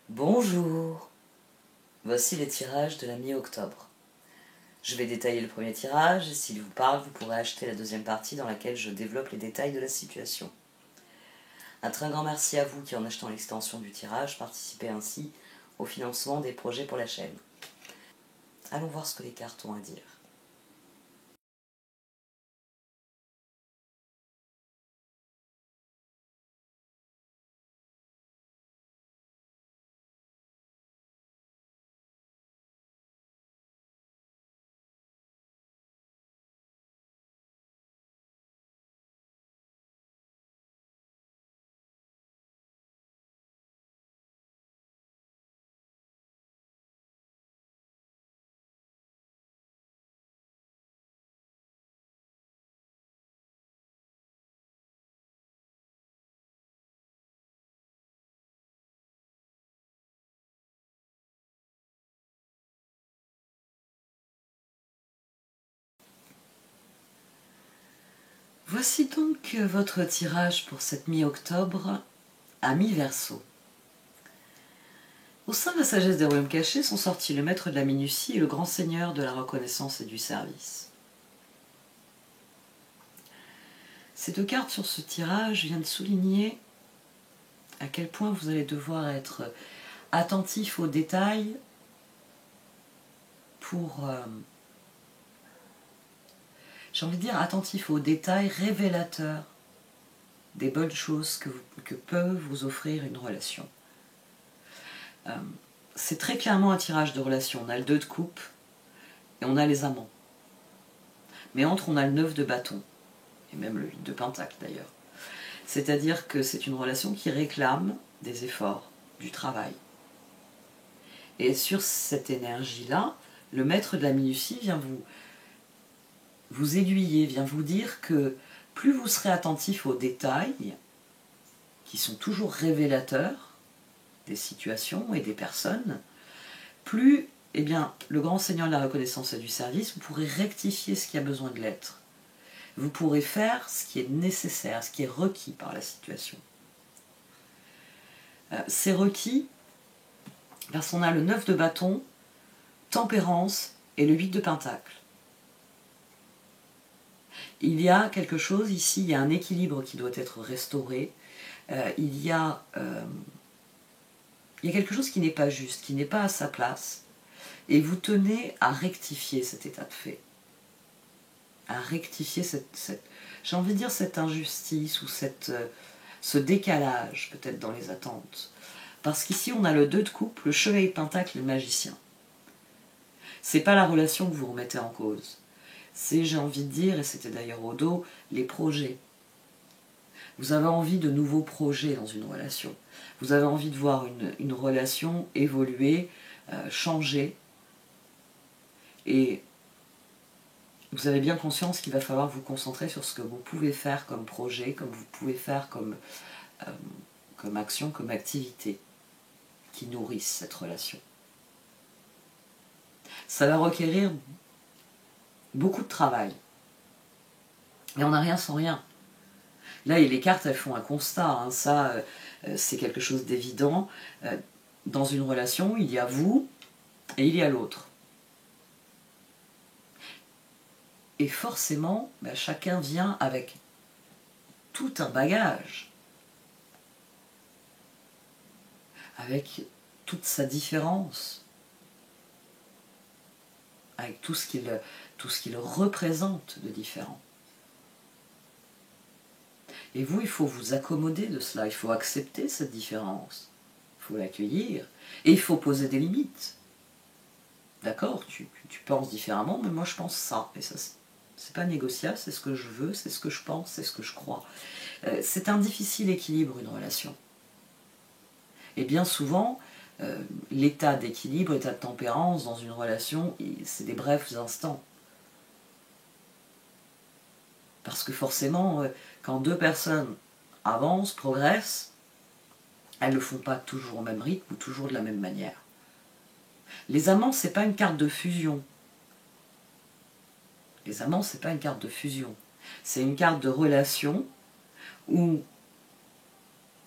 Bonjour, voici les tirages de la mi-octobre. Je vais détailler le premier tirage et s'il vous parle, vous pourrez acheter la deuxième partie dans laquelle je développe les détails de la situation. Un très grand merci à vous qui, en achetant l'extension du tirage, participez ainsi au financement des projets pour la chaîne. Allons voir ce que les cartes ont à dire. Voici donc votre tirage pour cette mi-octobre à mi-verseau. Au sein de la sagesse des royaumes cachés sont sortis le maître de la minutie et le grand seigneur de la reconnaissance et du service. Ces deux cartes sur ce tirage viennent souligner à quel point vous allez devoir être attentif aux détails pour, j'ai envie de dire, attentif aux détails révélateurs des bonnes choses que peut vous offrir une relation. C'est très clairement un tirage de relation. On a le 2 de coupe et on a les amants. Mais entre, on a le 9 de bâton, et même le 8 de pentacle d'ailleurs. C'est-à-dire que c'est une relation qui réclame des efforts, du travail. Et sur cette énergie-là, le maître de la minutie vient vous aiguiller, vient vous dire que plus vous serez attentif aux détails, qui sont toujours révélateurs des situations et des personnes, plus le grand seigneur de la reconnaissance et du service, vous pourrez rectifier ce qui a besoin de l'être. Vous pourrez faire ce qui est nécessaire, ce qui est requis par la situation. C'est requis parce qu'on a le 9 de bâton, tempérance et le 8 de pentacle. Il y a quelque chose ici, il y a un équilibre qui doit être restauré, il y a quelque chose qui n'est pas juste, qui n'est pas à sa place, et vous tenez à rectifier cet état de fait, à rectifier j'ai envie de dire cette injustice ou ce décalage peut-être dans les attentes. Parce qu'ici on a le 2 de coupe, le chevalier de pentacle et le magicien. C'est pas la relation que vous remettez en cause. C'est, j'ai envie de dire, et c'était d'ailleurs au dos, les projets. Vous avez envie de nouveaux projets dans une relation. Vous avez envie de voir une relation évoluer, changer. Et vous avez bien conscience qu'il va falloir vous concentrer sur ce que vous pouvez faire comme projet, comme vous pouvez faire comme action, comme activité qui nourrissent cette relation. Ça va requérir beaucoup de travail. Et on n'a rien sans rien. Là, les cartes, elles font un constat. Hein. Ça, c'est quelque chose d'évident. Dans une relation, il y a vous et il y a l'autre. Et forcément, chacun vient avec tout un bagage. Avec toute sa différence. Avec tout ce qu'il représente de différent. Et vous, il faut vous accommoder de cela, il faut accepter cette différence, il faut l'accueillir, et il faut poser des limites. D'accord, tu penses différemment, mais moi je pense ça, et ça c'est pas négociable, c'est ce que je veux, c'est ce que je pense, c'est ce que je crois. C'est un difficile équilibre, une relation. Et bien souvent, l'état d'équilibre, l'état de tempérance dans une relation, c'est des brefs instants. Parce que forcément, quand deux personnes avancent, progressent, elles ne le font pas toujours au même rythme ou toujours de la même manière. Les amants, ce n'est pas une carte de fusion. Les amants, ce n'est pas une carte de fusion. C'est une carte de relation où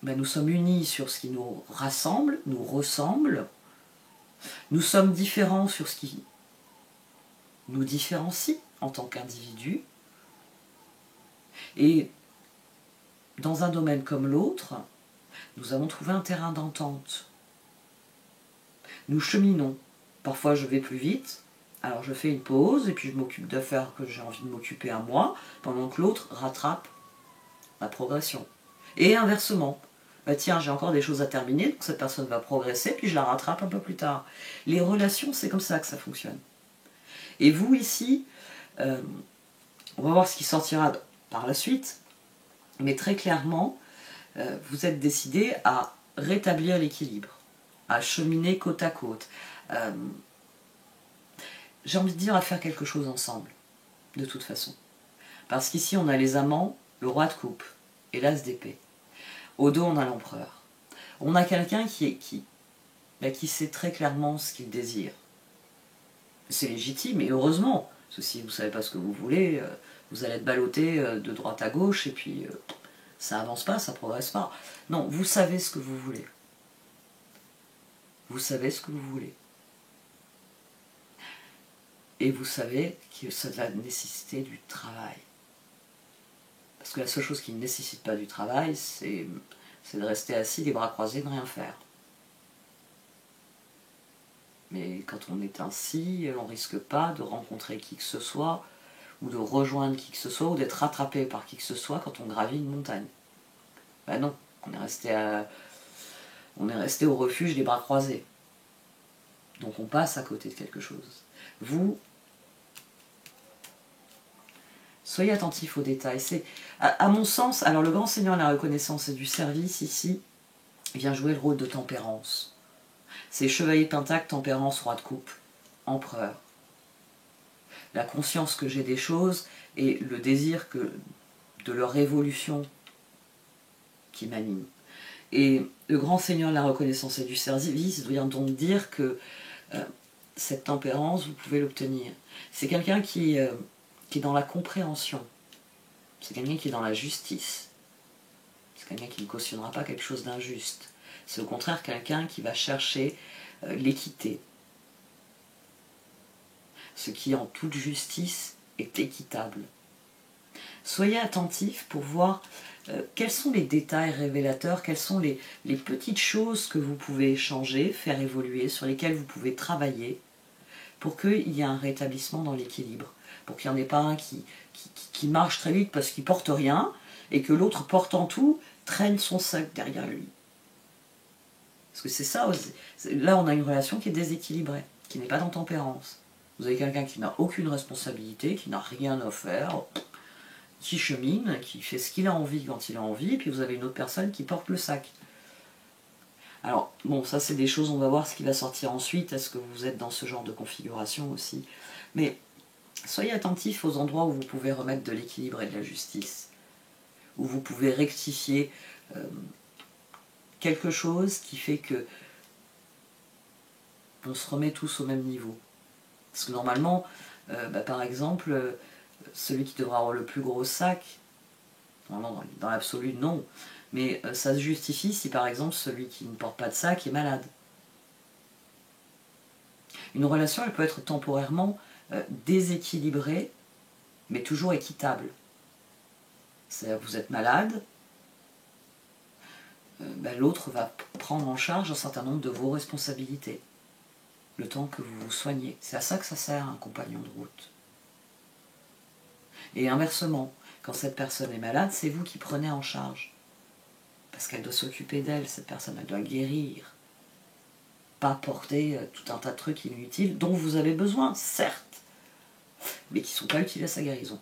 ben, nous sommes unis sur ce qui nous rassemble, nous ressemble. Nous sommes différents sur ce qui nous différencie en tant qu'individu. Et dans un domaine comme l'autre, nous avons trouvé un terrain d'entente. Nous cheminons. Parfois je vais plus vite, alors je fais une pause et puis je m'occupe d'affaires que j'ai envie de m'occuper à moi, pendant que l'autre rattrape la progression. Et inversement. Bah tiens, j'ai encore des choses à terminer, donc cette personne va progresser, puis je la rattrape un peu plus tard. Les relations, c'est comme ça que ça fonctionne. Et vous, ici, on va voir ce qui sortira par la suite, mais très clairement, vous êtes décidé à rétablir l'équilibre, à cheminer côte à côte. J'ai envie de dire à faire quelque chose ensemble, de toute façon. Parce qu'ici, on a les amants, le roi de coupe et l'as d'épée. Au dos, on a l'empereur. On a quelqu'un qui sait très clairement ce qu'il désire. C'est légitime, et heureusement. Parce que si vous ne savez pas ce que vous voulez, vous allez être ballotté de droite à gauche, et puis ça avance pas, ça progresse pas. Non, vous savez ce que vous voulez. Vous savez ce que vous voulez. Et vous savez que ça va nécessiter du travail. Parce que la seule chose qui ne nécessite pas du travail, c'est de rester assis, les bras croisés, de rien faire. Mais quand on est ainsi, on ne risque pas de rencontrer qui que ce soit, ou de rejoindre qui que ce soit, ou d'être rattrapé par qui que ce soit quand on gravit une montagne. Ben non, on est resté au refuge les bras croisés. Donc on passe à côté de quelque chose. Vous, soyez attentifs aux détails. C'est, à mon sens, alors le grand seigneur de la reconnaissance et du service, ici, vient jouer le rôle de tempérance. C'est chevalier de pentacle, tempérance, roi de coupe, empereur. La conscience que j'ai des choses et le désir de leur évolution qui m'anime. Et le grand seigneur de la reconnaissance et du service vient donc dire que cette tempérance, vous pouvez l'obtenir. C'est quelqu'un qui est dans la compréhension. C'est quelqu'un qui est dans la justice. C'est quelqu'un qui ne cautionnera pas quelque chose d'injuste. C'est au contraire quelqu'un qui va chercher l'équité. Ce qui, en toute justice, est équitable. Soyez attentifs pour voir quels sont les détails révélateurs, quelles sont les petites choses que vous pouvez changer, faire évoluer, sur lesquelles vous pouvez travailler, pour qu'il y ait un rétablissement dans l'équilibre. Pour qu'il n'y en ait pas un qui marche très vite parce qu'il ne porte rien, et que l'autre, portant tout, traîne son sac derrière lui. Parce que c'est ça aussi. Là, on a une relation qui est déséquilibrée, qui n'est pas dans tempérance. Vous avez quelqu'un qui n'a aucune responsabilité, qui n'a rien à faire, qui chemine, qui fait ce qu'il a envie quand il a envie, et puis vous avez une autre personne qui porte le sac. Alors, bon, ça c'est des choses, on va voir ce qui va sortir ensuite, est-ce que vous êtes dans ce genre de configuration aussi. Mais soyez attentifs aux endroits où vous pouvez remettre de l'équilibre et de la justice, où vous pouvez rectifier quelque chose qui fait que on se remet tous au même niveau. Parce que normalement, par exemple, celui qui devra avoir le plus gros sac, dans l'absolu non, mais ça se justifie si par exemple celui qui ne porte pas de sac est malade. Une relation, elle peut être temporairement déséquilibrée, mais toujours équitable. C'est-à-dire vous êtes malade, l'autre va prendre en charge un certain nombre de vos responsabilités, le temps que vous vous soignez. C'est à ça que ça sert un compagnon de route. Et inversement, quand cette personne est malade, c'est vous qui prenez en charge. Parce qu'elle doit s'occuper d'elle, cette personne, elle doit guérir. Pas porter tout un tas de trucs inutiles dont vous avez besoin, certes, mais qui ne sont pas utiles à sa guérison.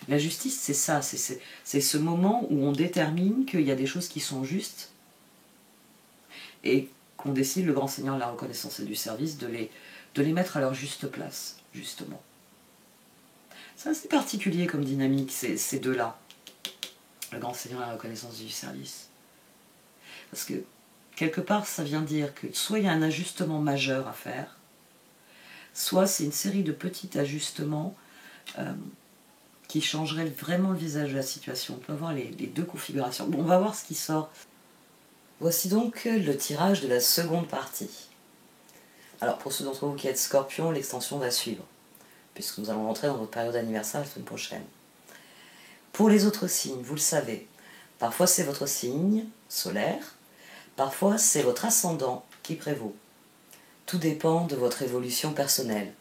La justice, c'est ça, c'est ce moment où on détermine qu'il y a des choses qui sont justes et qu'on décide, le grand seigneur de la reconnaissance et du service, de les mettre à leur juste place, justement. C'est assez particulier comme dynamique, ces deux-là, le grand seigneur de la reconnaissance et du service. Parce que, quelque part, ça vient dire que soit il y a un ajustement majeur à faire, soit c'est une série de petits ajustements qui qui changerait vraiment le visage de la situation. On peut avoir les deux configurations. Bon, on va voir ce qui sort. Voici donc le tirage de la seconde partie. Alors pour ceux d'entre vous qui êtes Scorpion, l'extension va suivre, puisque nous allons rentrer dans votre période anniversaire la semaine prochaine. Pour les autres signes, vous le savez, parfois c'est votre signe solaire, parfois c'est votre ascendant qui prévaut. Tout dépend de votre évolution personnelle.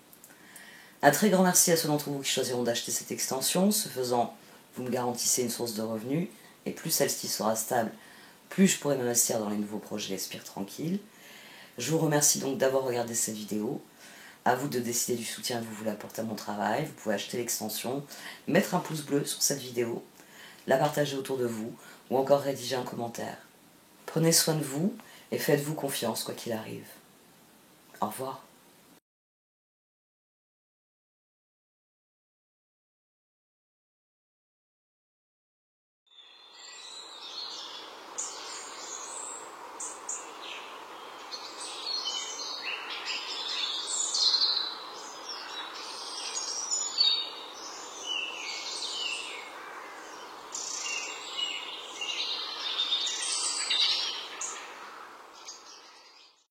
Un très grand merci à ceux d'entre vous qui choisiront d'acheter cette extension. Ce faisant, vous me garantissez une source de revenus, et plus celle-ci sera stable, plus je pourrai m'investir dans les nouveaux projets Esprit Tranquille. Je vous remercie donc d'avoir regardé cette vidéo. À vous de décider du soutien que vous voulez apporter à mon travail. Vous pouvez acheter l'extension, mettre un pouce bleu sur cette vidéo, la partager autour de vous, ou encore rédiger un commentaire. Prenez soin de vous et faites-vous confiance quoi qu'il arrive. Au revoir.